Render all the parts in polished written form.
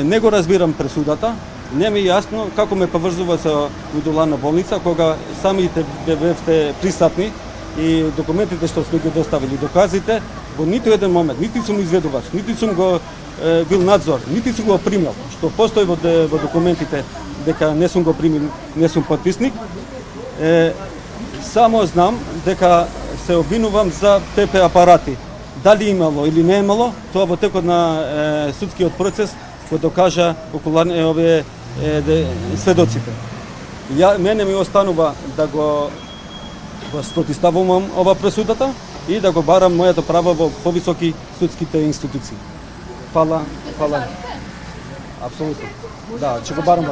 не го разбирам пресудата, не ми е јасно како ме поврзува со Удуларна болница, кога самите бевте присатни и документите што сме ги доставили, доказите, во ниту еден момент, нити сум изведувач, нити сум го бил надзор, нити сум го примил, што постои во документите дека не сум го примил, не сум подписник. Само знам дека се обвинувам за ПП апарати. Дали имало или не имало, тоа во текот на судскиот процес го докажа овие сведоците. Мене ми останува да го спротивставувам ова пресудата и да го барам моето право во повисоки судските институции. Фала. Апсолутно. Да, ќе го барам.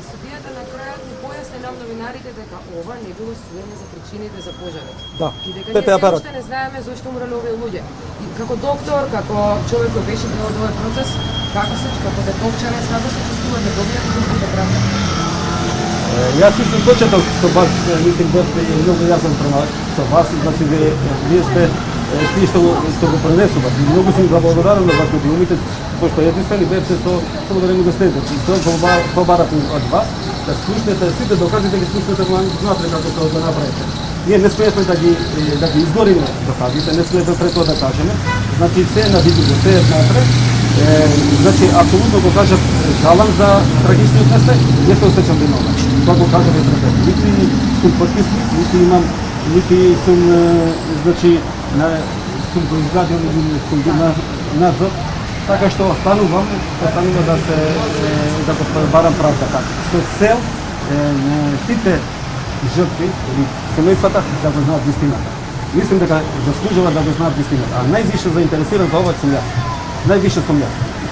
Судијата на крајот ни појасни нам новинарите дека ова не било судење за причините за пожарот. Да. И дека ние се уште не знаеме зошто умреле овие луѓе. И како доктор, како човек кој беше дел од овој процес, како детокчарец, како се чувствувате, добијате да правите? Јас сум почеток со вас, мислим бевте многу јасен со вас, значи вие сте тие што го пренесуват. Многу сум благодарен на вас, медиумите, пошто единствени бевте со време го следите. И тоа побарав од вас, да слушнете сите докази, да ги слушнете внатре како тоа да направите. Ние не смееме да ги изгориме доказите, не смееме пред тоа да кажеме. Значи се е на видео, се е внатре. Значи, апсолутно го кажам, жалам за трагичниот несреќ, не се осеќам виновен. Тоа го кажам и пред. Нити сум подписник, нити сум, значи, сум го изградил, сум бил на надзор. Така што останува да го барам правдата. Со цел сите жртви или семејствата да го знаат вистината. Мислим дека заслужува да го знаат вистината. А највише заинтересиран за ова сум јас. Највише сум јас.